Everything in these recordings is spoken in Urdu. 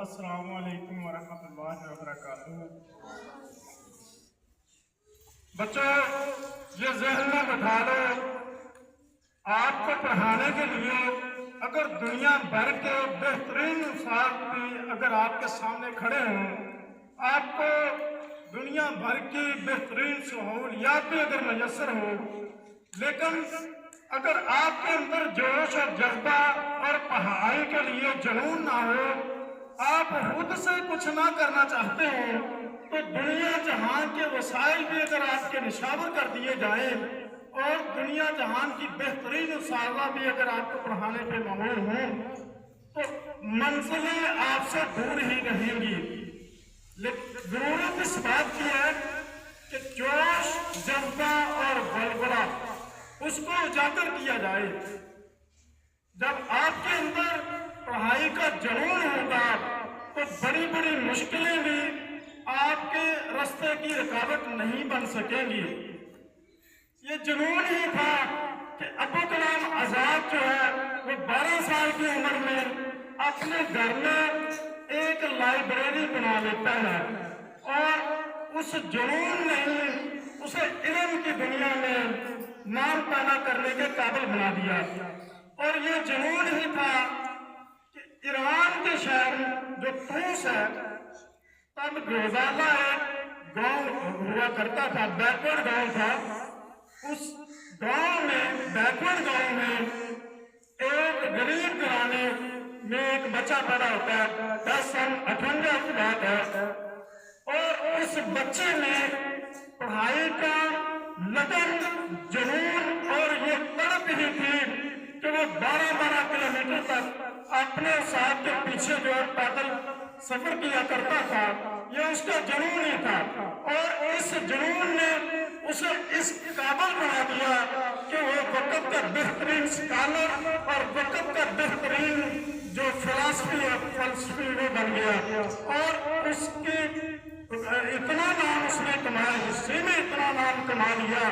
السلام علیکم ورحمۃ اللہ وبرکاتہ۔ بچوں، یہ ذہن میں بٹھا لو، آپ کو پڑھانے کے لیے اگر دنیا بھر کے بہترین استاد بھی اگر آپ کے سامنے کھڑے ہوں، آپ کو دنیا بھر کی بہترین سہولیات بھی اگر میسر ہو، لیکن اگر آپ کے اندر جوش اور جذبہ اور پڑھائی کے لیے جنون نہ ہو، آپ خود سے کچھ نہ کرنا چاہتے ہیں، تو دنیا جہان کے وسائل بھی اگر آپ کے نشاور کر دیے جائیں اور دنیا جہان کی بہترین اساتذہ بھی اگر آپ کو پڑھانے پہ مامور ہوں، تو منزلیں آپ سے دور ہی رہیں گی۔ لیکن ضرورت اس بات کی ہے کہ جوش، جذبہ اور بلبلہ اس کو اجاگر کیا جائے۔ جب آپ کے اندر پڑھائی کا جنون ہوگا تو بڑی بڑی مشکلیں بھی آپ کے راستے کی رکاوٹ نہیں بن سکیں گی۔ یہ جنون ہی تھا کہ ابو کلام آزاد جو ہے وہ 12 سال کی عمر میں اپنے گھر میں ایک لائبریری بنا لیتا ہے، اور اس جنون نے اسے علم کی دنیا میں نام پیدا کرنے کے قابل بنا دیا۔ اور یہ جنون ہی تھا کہ ایران کے شہر جو طوس ہے، تب گوزالہ ایک گاؤں ہوا کرتا تھا، بیکورڈ گاؤں تھا۔ اس گاؤں میں، بیکورڈ گاؤں میں ایک غریب گھرانے میں ایک بچہ پیدا ہوتا ہے، 10 سن 58 کی بات ہے، اور اس بچے میں پڑھائی کا لگن، جنون اور یہ تڑپ ہی تھی کہ وہ 12 کلومیٹر تک اپنے ساتھ کے پیچھے جو پیدل سفر کیا کرتا تھا۔ یہ اس کا جنون ہی تھا، اور اس جنون نے اسے اس قابل بنا دیا کہ وہ وقت کا بہترین اسکالر اور وقت کا بہترین جو فلسفی وہ بن گیا، اور اس کی اتنا نام اس نے کمایا، اسی میں اتنا نام کما لیا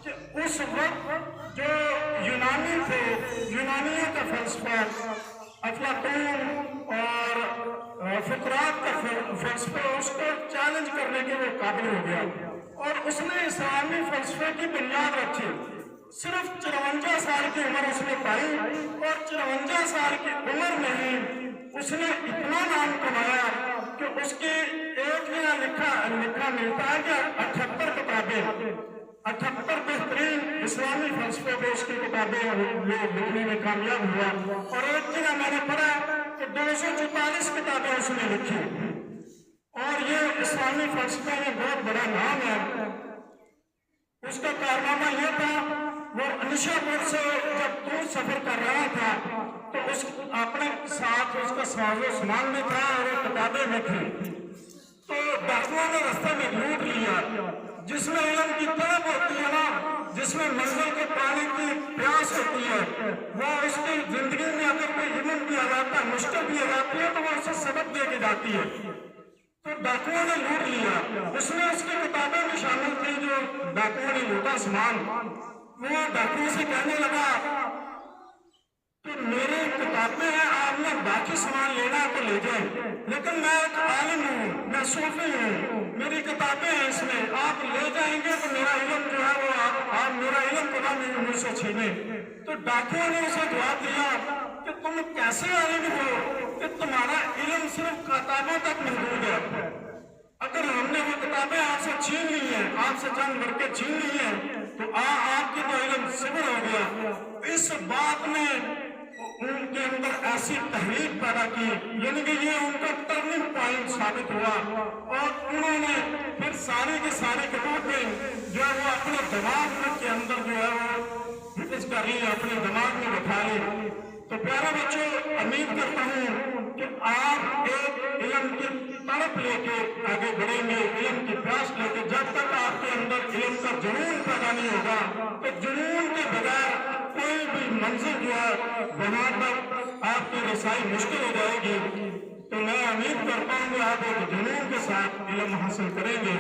کہ اس وقت جو یونانی تھے، یونانیوں کا فلسفہ، افلاطون اور فقرات کا فلسفہ، اس کو چیلنج کرنے کے وہ قابل ہو گیا، اور اس نے اسلامی فلسفے کی بنیاد رکھی۔ صرف 54 سال کی عمر اس نے پائی، اور 54 سال کی عمر میں ہی اس نے اتنا نام کمایا کہ اس کی ایک یہاں لکھا ملتا ہے کہ 78 کتابیں، 78 بہترین اسلامی فلسفے پہ اس کی کتابیں لکھنے میں کامیاب ہوا، اور ایک جگہ میں نے پڑھا کہ 244 کتابیں اس نے لکھی، اور یہ اسلامی فلسفے میں بہت بڑا نام ہے۔ اس کا کارنامہ یہ تھا، وہ نشاپور سے جب دور سفر کر رہا تھا تو اس اپنے ساتھ اس کا ساز و سامان بھی تھا اور وہ کتابیں بھی تھی، تو ڈاکوؤں نے رستے میں لوٹ لیا۔ جس میں علم کی طلب ہوتی ہے نا، جس میں منزل کے پانے کی پیاس ہوتی ہے، وہ اس کی زندگی میں اگر کوئی علم بھی آ جاتا ہے، مشکل بھی آ جاتی ہے، تو وہ اسے سبق دے کے جاتی ہے۔ تو ڈاکوؤں نے لوٹ لیا، اس میں اس کی کتابیں بھی شامل تھی جو ڈاکوؤں نے لوٹا سامان۔ وہ ڈاکو سے کہنے لگا کہ میری کتابیں ہیں، آپ نے باقی سامان لینا ہے تو لے جائیں، لیکن میں ایک عالم ہوں، میں صوفی ہوں، میری کتابیں ہیں، اس میں آپ لے جائیں گے تو میرا علم جو ہے وہ آپ میرا علم کو نہ مجھ سے چھینیں۔ تو ڈاکو نے اسے جواب دیا کہ تم کیسے عالم ہو کہ تمہارا علم صرف کتابوں تک محدود ہے؟ اگر ہم نے وہ کتابیں آپ سے چھین لی ہیں، آپ سے چند ورقے چھین لی ہیں، تو آپ کی تو علم صفر ہو گیا۔ اس بات نے ان کے اندر ایسی تحریک پیدا کی، یعنی کہ یہ ان کا ٹرننگ پوائنٹ ثابت ہوا، اور انہوں نے پھر ساری کی ساری کتابیں جو ہے وہ اپنے دماغ کے اندر جو ہے وہ حفظ کر لی، اپنے دماغ میں بٹھا لی۔ تو پیارے بچوں، امید کرتا ہوں کہ آپ ایک علم کی طلب لے کے آگے بڑھیں گے، علم کی پیاس لے کے۔ جب تک آپ کے اندر علم کا جنون پیدا نہیں ہوگا تو جنون کے بغیر کوئی بھی منزل جو ہے وہاں تک آپ کی رسائی مشکل ہو جائے گی۔ تو میں امید کرتا ہوں کہ آپ ایک جنون کے ساتھ علم حاصل کریں گے۔